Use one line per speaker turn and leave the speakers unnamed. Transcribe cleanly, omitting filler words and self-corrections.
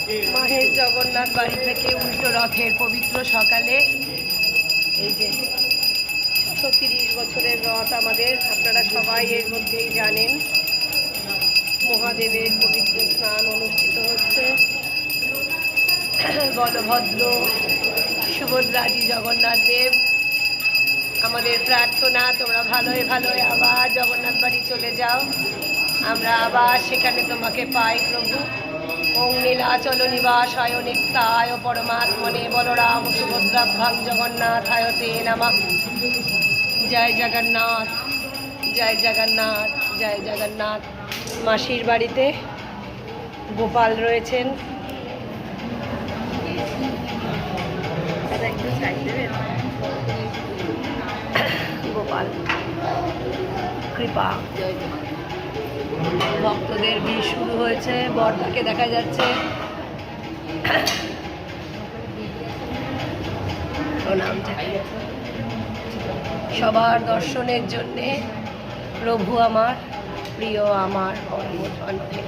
মাহেশ জগন্নাথ বাড়ি থেকে উল্টো রথের পবিত্র সকালে এই যে 36 বছরের রথ আমাদের, আপনারা সবাই এর মধ্যেই জানেন। মহাদেবের পবিত্র স্নান অনুষ্ঠিত হচ্ছে। বলভদ্র, সুভদ্রাজি, জগন্নাথ দেব, আমাদের প্রার্থনা তোমরা ভালোই ভালোই আবার জগন্নাথ বাড়ি চলে যাও, আমরা আবার সেখানে তোমাকে পাই প্রভু। ওং নীলাচল নিবাসায় নিত্যায় পরমাত্মনে বলরাম সুভদ্রাভ্যাং জগন্নাথায় তে নমঃ। জয় জগন্নাথ, জয় জগন্নাথ, জয় জগন্নাথ। মাসির বাড়িতে গোপাল রয়েছেন। গোপাল কৃপা, ভক্তদের ভিড় শুরু হয়েছে। বর্দাকে দেখা যাচ্ছে। প্রণাম জানাই সবার দর্শনের জন্যে। প্রভু আমার, প্রিয় আমার কর্মজনকে।